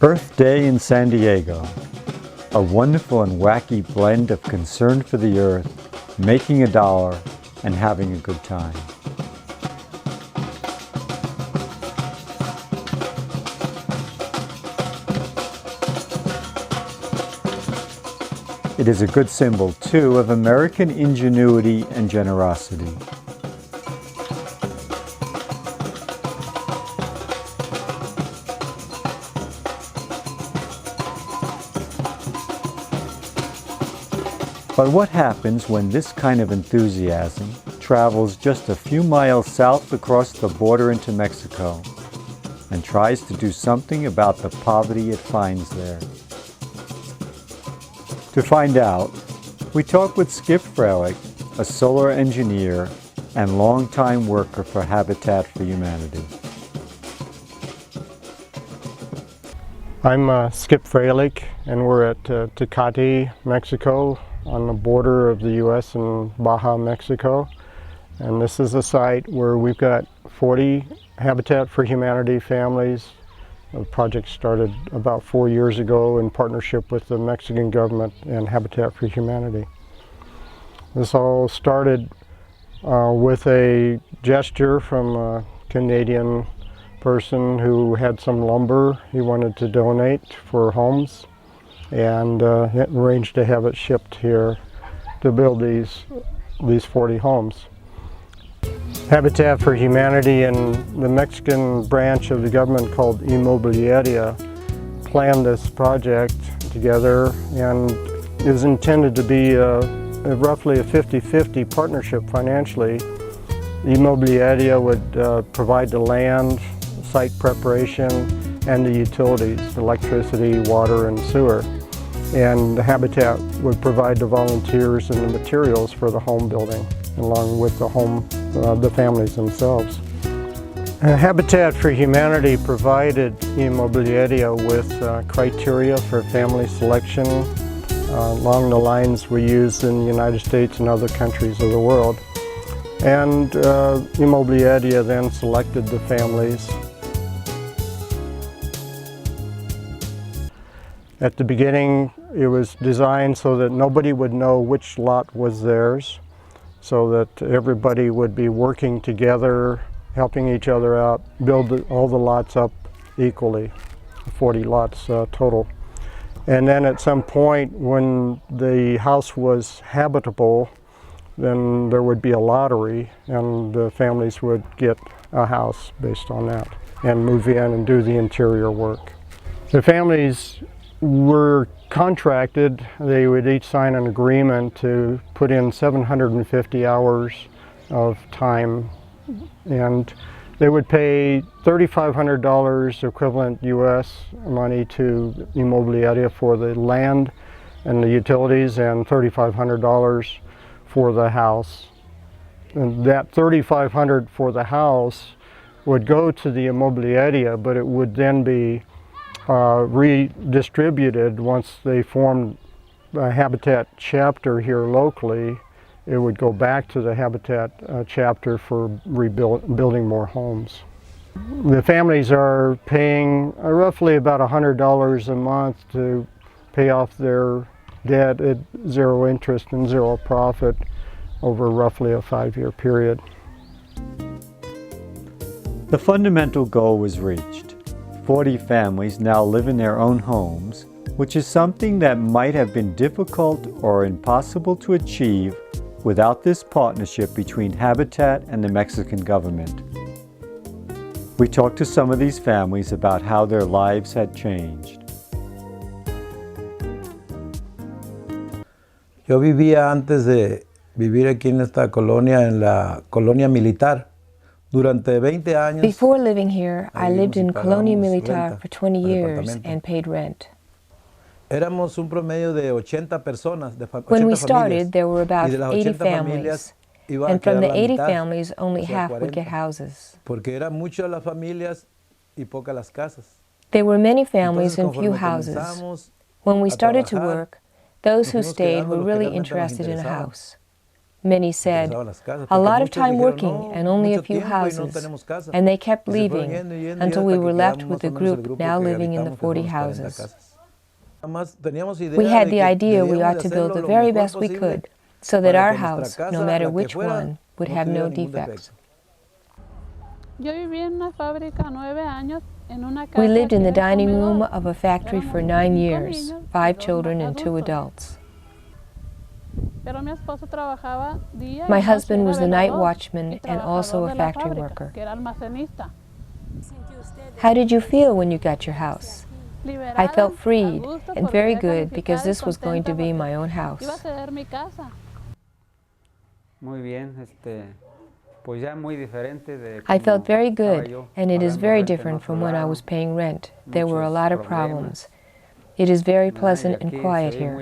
Earth Day in San Diego, a wonderful and wacky blend of concern for the earth, making a dollar, and having a good time. It is a good symbol, too, of American ingenuity and generosity. But what happens when this kind of enthusiasm travels just a few miles south across the border into Mexico and tries to do something about the poverty it finds there? To find out, we talk with Skip Fralick, a solar engineer and longtime worker for Habitat for Humanity. I'm Skip Fralick, and we're at Tecate, Mexico, on the border of the U.S. and Baja, Mexico. And this is a site where we've got 40 Habitat for Humanity families. The project started about 4 years ago in partnership with the Mexican government and Habitat for Humanity. This all started with a gesture from a Canadian person who had some lumber he wanted to donate for homes, and arranged to have it shipped here to build these 40 homes. Habitat for Humanity and the Mexican branch of the government called Inmobiliaria planned this project together, and it was intended to be roughly a 50-50 partnership financially. Inmobiliaria would provide the land, site preparation, and the utilities, electricity, water, and sewer. And the Habitat would provide the volunteers and the materials for the home building, along with the families themselves. Habitat for Humanity provided Inmobiliaria with criteria for family selection along the lines we use in the United States and other countries of the world. And Inmobiliaria then selected the families. At the beginning, it was designed so that nobody would know which lot was theirs, so that everybody would be working together, helping each other out, build all the lots up equally, 40 lots total. And then at some point when the house was habitable, then there would be a lottery, and the families would get a house based on that and move in and do the interior work. The families were contracted. They would each sign an agreement to put in 750 hours of time, and they would pay $3,500 equivalent US money to Inmobiliaria for the land and the utilities, and $3,500 for the house. And that $3,500 for the house would go to the Inmobiliaria, but it would then be redistributed once they formed a Habitat chapter here locally. It would go back to the Habitat chapter for building more homes. The families are paying roughly about $100 a month to pay off their debt at zero interest and zero profit over roughly a 5-year period. The fundamental goal was reached. 40 families now live in their own homes, which is something that might have been difficult or impossible to achieve without this partnership between Habitat and the Mexican government. We talked to some of these families about how their lives had changed. Yo vivía antes de vivir aquí en esta colonia, en la colonia militar. Durante 20 años. Before living here, I lived in Colonia Militar for 20 years and paid rent. Éramos un promedio de 80 personas, When we started, there were about 80 families, and from the 80 families, only half would get houses. Porque eran muchas las familias y pocas las casas. There were many families and few houses. When we started to work, those who stayed were really interested in a house. Many said, a lot of time working and only a few houses, and they kept leaving until we were left with a group now living in the 40 houses. We had the idea we ought to build the very best we could, so that our house, no matter which one, would have no defects. We lived in the dining room of a factory for 9 years, 5 children and 2 adults. My husband was the night watchman and also a factory worker. How did you feel when you got your house? I felt freed and very good because this was going to be my own house. I felt very good, and it is very different from when I was paying rent. There were a lot of problems. It is very pleasant and quiet here.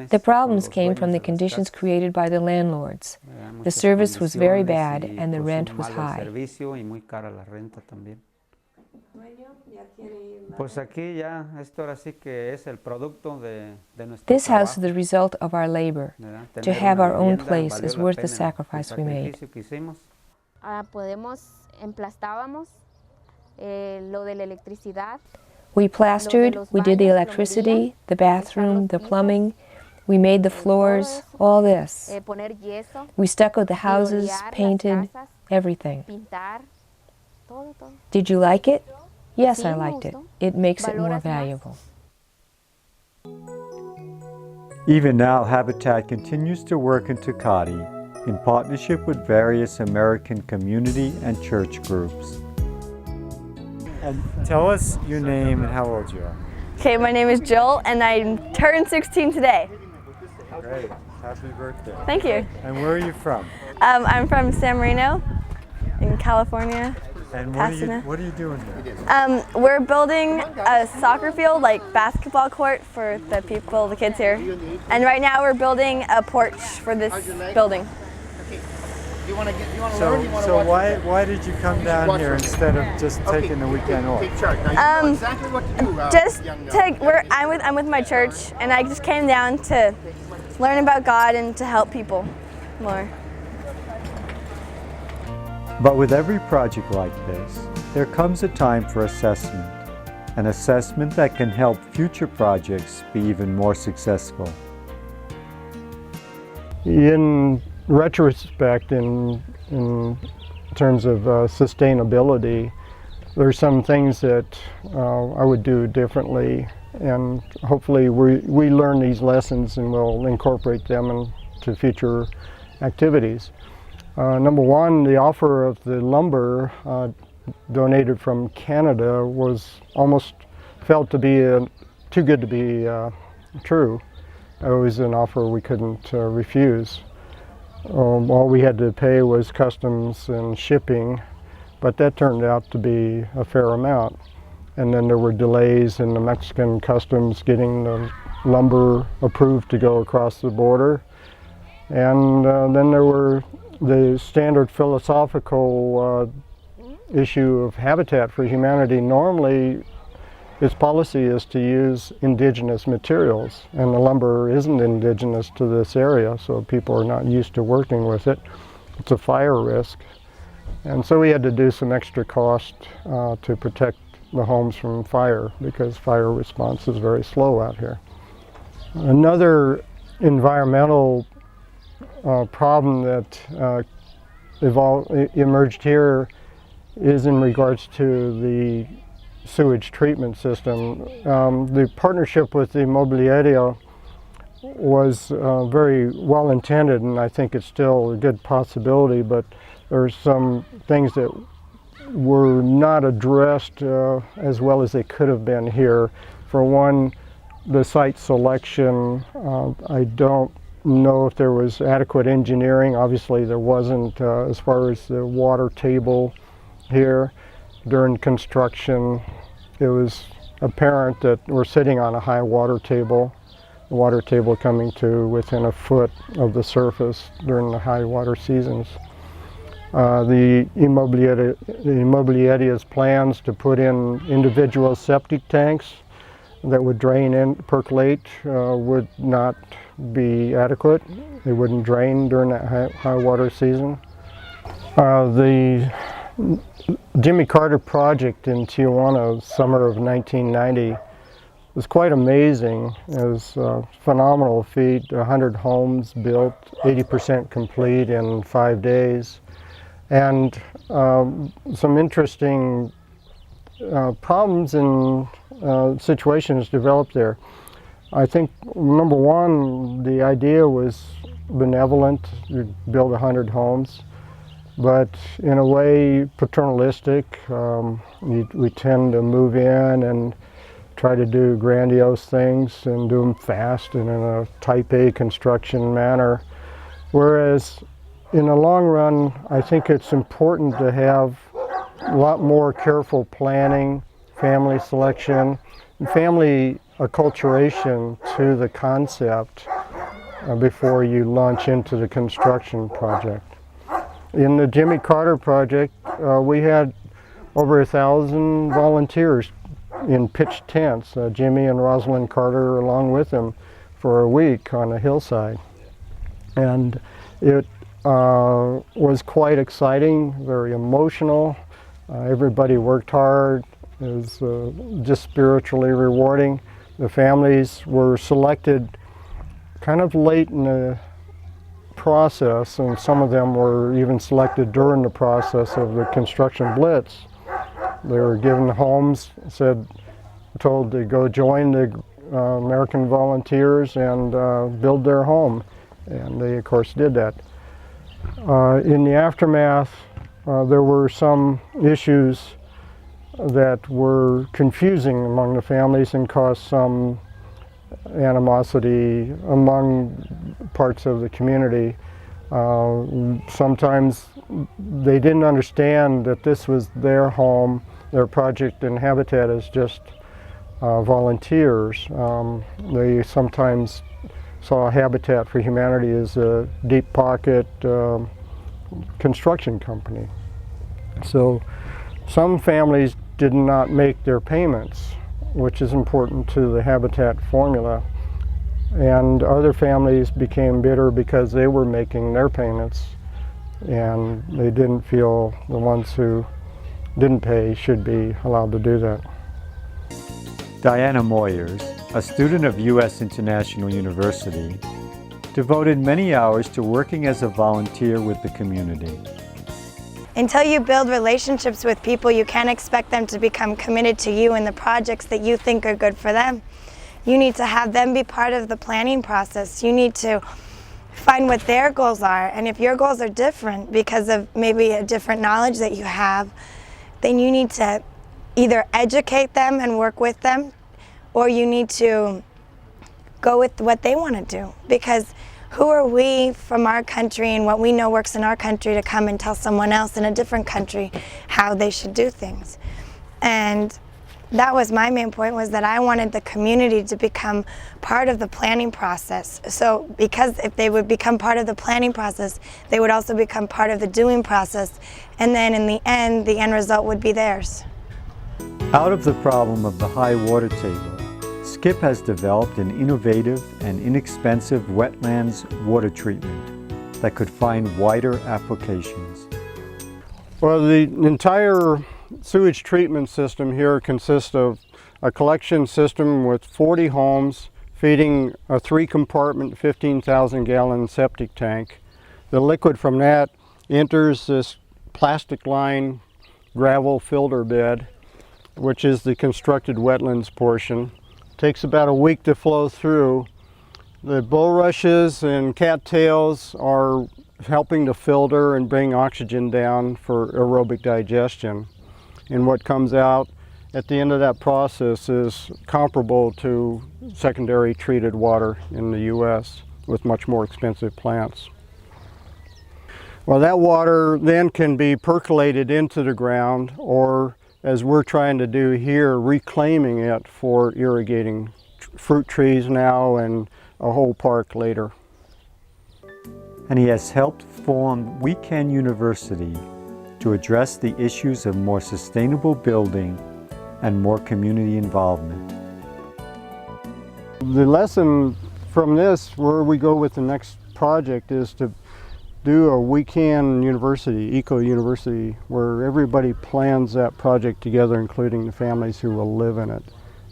The problems came from the conditions created by the landlords. The service was very bad and the rent was high. This house is the result of our labor. To have our own place is worth the sacrifice we made. We plastered, we did the electricity, the bathroom, the plumbing, we made the floors, all this. We stuccoed the houses, painted, everything. Did you like it? Yes, I liked it. It makes it more valuable. Even now, Habitat continues to work in Tecate in partnership with various American community and church groups. And tell us your name and how old you are. Okay, my name is Jill and I turned 16 today. Great. Happy birthday. Thank you. And where are you from? I'm from San Marino in California. And what are you doing there? We're building a soccer field, like basketball court for the people, the kids here. And right now we're building a porch for this building. So why did you come down here instead of just taking the weekend off? I'm with my church, and I just came down to learn about God and to help people more. But with every project like this, there comes a time for assessment, an assessment that can help future projects be even more successful. In retrospect, in terms of sustainability, there's some things that I would do differently, and hopefully we learn these lessons and we'll incorporate them into future activities. Number one, the offer of the lumber donated from Canada was almost felt to be too good to be true. It was an offer we couldn't refuse. All we had to pay was customs and shipping, but that turned out to be a fair amount. And then there were delays in the Mexican customs getting the lumber approved to go across the border. And then there were the standard philosophical issue of Habitat for Humanity. Normally, its policy is to use indigenous materials, and the lumber isn't indigenous to this area, so people are not used to working with it. It's a fire risk. And so we had to do some extra cost to protect the homes from fire, because fire response is very slow out here. Another environmental problem that emerged here is in regards to the sewage treatment system. The partnership with the Immobiliaria was very well intended, and I think it's still a good possibility, but there's some things that were not addressed as well as they could have been here. For one, the site selection, I don't know if there was adequate engineering. Obviously there wasn't as far as the water table here. During construction, it was apparent that we're sitting on a high water table, the water table coming to within a foot of the surface during the high water seasons. The Immobiliaria's plans to put in individual septic tanks that would drain and percolate would not be adequate. They wouldn't drain during that high water season. The Jimmy Carter project in Tijuana, summer of 1990, was quite amazing. It was a phenomenal feat. 100 homes built, 80% complete in 5 days. And some interesting problems and situations developed there. I think, number one, the idea was benevolent. You build 100 homes, but in a way paternalistic. We tend to move in and try to do grandiose things and do them fast and in a type A construction manner. Whereas in the long run, I think it's important to have a lot more careful planning, family selection, and family acculturation to the concept before you launch into the construction project. In the Jimmy Carter project, we had over 1,000 volunteers in pitched tents, Jimmy and Rosalind Carter along with them, for a week on a hillside. And it was quite exciting, very emotional. Everybody worked hard. It was just spiritually rewarding. The families were selected kind of late in the process, and some of them were even selected during the process of the construction blitz. They were given homes, told to go join the American volunteers and build their home, and they of course did that. In the aftermath, there were some issues that were confusing among the families and caused some animosity among parts of the community. Sometimes they didn't understand that this was their home, their project and habitat as just volunteers. They sometimes saw Habitat for Humanity as a deep pocket construction company. So some families did not make their payments, which is important to the Habitat formula. And other families became bitter because they were making their payments and they didn't feel the ones who didn't pay should be allowed to do that. Diana Moyers, a student of U.S. International University, devoted many hours to working as a volunteer with the community. Until you build relationships with people, you can't expect them to become committed to you and the projects that you think are good for them. You need to have them be part of the planning process. You need to find what their goals are, and if your goals are different because of maybe a different knowledge that you have, then you need to either educate them and work with them, or you need to go with what they want to do. Because who are we from our country and what we know works in our country to come and tell someone else in a different country how they should do things? And that was my main point, was that I wanted the community to become part of the planning process. So because if they would become part of the planning process, they would also become part of the doing process. And then in the end result would be theirs. Out of the problem of the high water table, SCIP has developed an innovative and inexpensive wetlands water treatment that could find wider applications. Well, the entire sewage treatment system here consists of a collection system with 40 homes feeding a 3-compartment, 15,000-gallon septic tank. The liquid from that enters this plastic-lined gravel filter bed, which is the constructed wetlands portion. Takes about a week to flow through. The bulrushes and cattails are helping to filter and bring oxygen down for aerobic digestion. And what comes out at the end of that process is comparable to secondary treated water in the US with much more expensive plants. Well, that water then can be percolated into the ground, or as we're trying to do here, reclaiming it for irrigating fruit trees now and a whole park later. And he has helped form WeCan University to address the issues of more sustainable building and more community involvement. The lesson from this, where we go with the next project, is to do a WeCan University, Eco University, where everybody plans that project together, including the families who will live in it.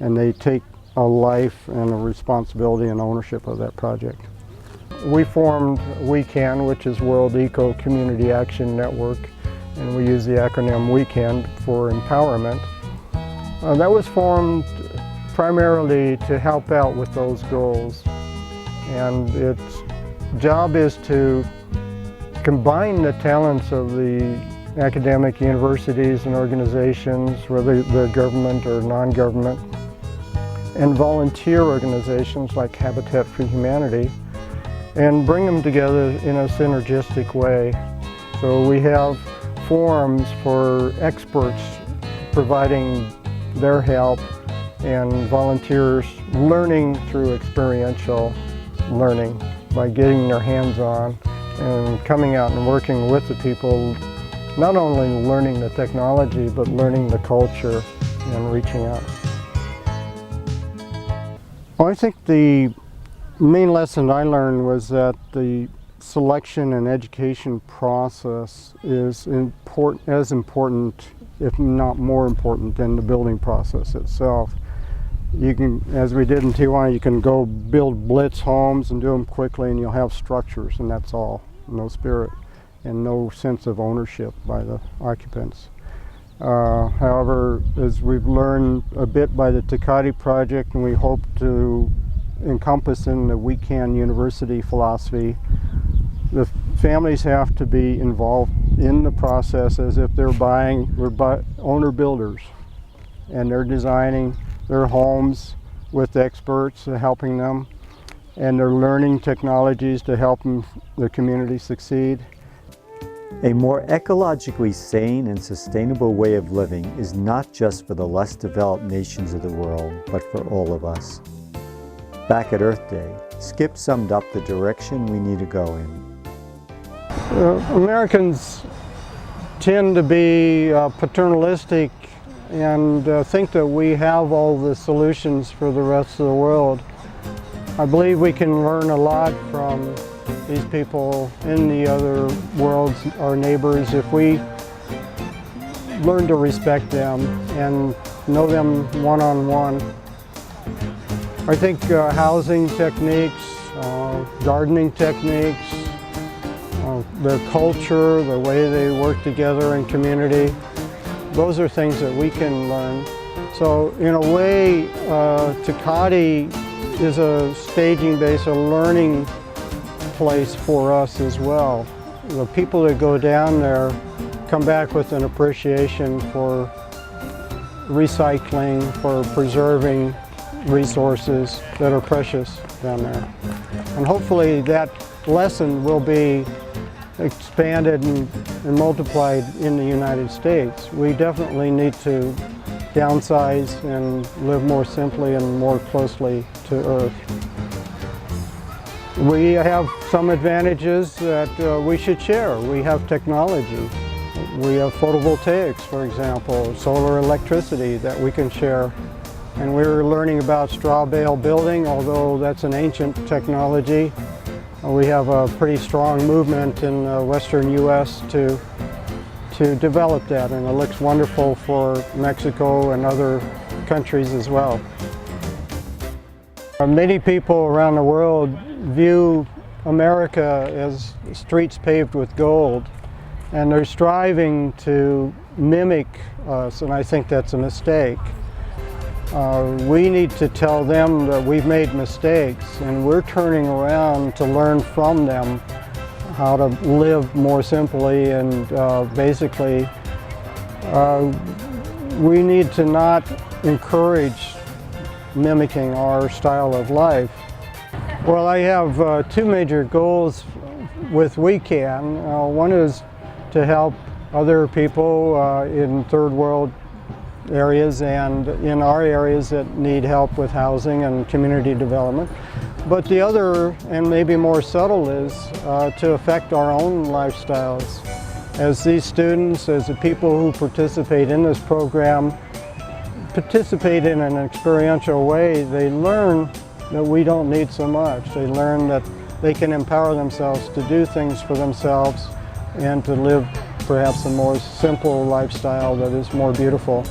And they take a life and a responsibility and ownership of that project. We formed WeCan, which is World Eco Community Action Network, and we use the acronym WeCan for empowerment. That was formed primarily to help out with those goals. And its job is to combine the talents of the academic universities and organizations, whether they're government or non-government, and volunteer organizations like Habitat for Humanity, and bring them together in a synergistic way. So we have forums for experts providing their help, and volunteers learning through experiential learning by getting their hands on and coming out and working with the people, not only learning the technology but learning the culture and reaching out. Well, I think the main lesson I learned was that the selection and education process is as important, if not more important, than the building process itself. You can, as we did in Tijuana, you can go build blitz homes and do them quickly, and you'll have structures, and that's all. No spirit and no sense of ownership by the occupants. However, as we've learned a bit by the Tecate project, and we hope to encompass in the WeCan University philosophy, the families have to be involved in the process as if they're owner builders, and they're designing their homes with experts helping them, and they're learning technologies to help the community succeed. A more ecologically sane and sustainable way of living is not just for the less developed nations of the world, but for all of us. Back at Earth Day, Skip summed up the direction we need to go in. Americans tend to be paternalistic and think that we have all the solutions for the rest of the world. I believe we can learn a lot from these people in the other worlds, our neighbors, if we learn to respect them and know them one-on-one. I think housing techniques, gardening techniques, their culture, the way they work together in community, those are things that we can learn. So in a way, Tecate is a staging base, a learning place for us as well. The people that go down there come back with an appreciation for recycling, for preserving resources that are precious down there. And hopefully that lesson will be expanded and multiplied in the United States. We definitely need to downsize and live more simply and more closely to Earth. We have some advantages that we should share. We have technology. We have photovoltaics, for example, solar electricity that we can share. And we're learning about straw bale building, although that's an ancient technology. We have a pretty strong movement in the western U.S. to develop that, and it looks wonderful for Mexico and other countries as well. Many people around the world view America as streets paved with gold, and they're striving to mimic us, and I think that's a mistake. We need to tell them that we've made mistakes, and we're turning around to learn from them how to live more simply, and basically we need to not encourage mimicking our style of life. Well, I have two major goals with WeCan. One is to help other people in third world areas and in our areas that need help with housing and community development. But the other, and maybe more subtle, is to affect our own lifestyles. As these students, as the people who participate in this program, participate in an experiential way, they learn that we don't need so much. They learn that they can empower themselves to do things for themselves and to live perhaps a more simple lifestyle that is more beautiful.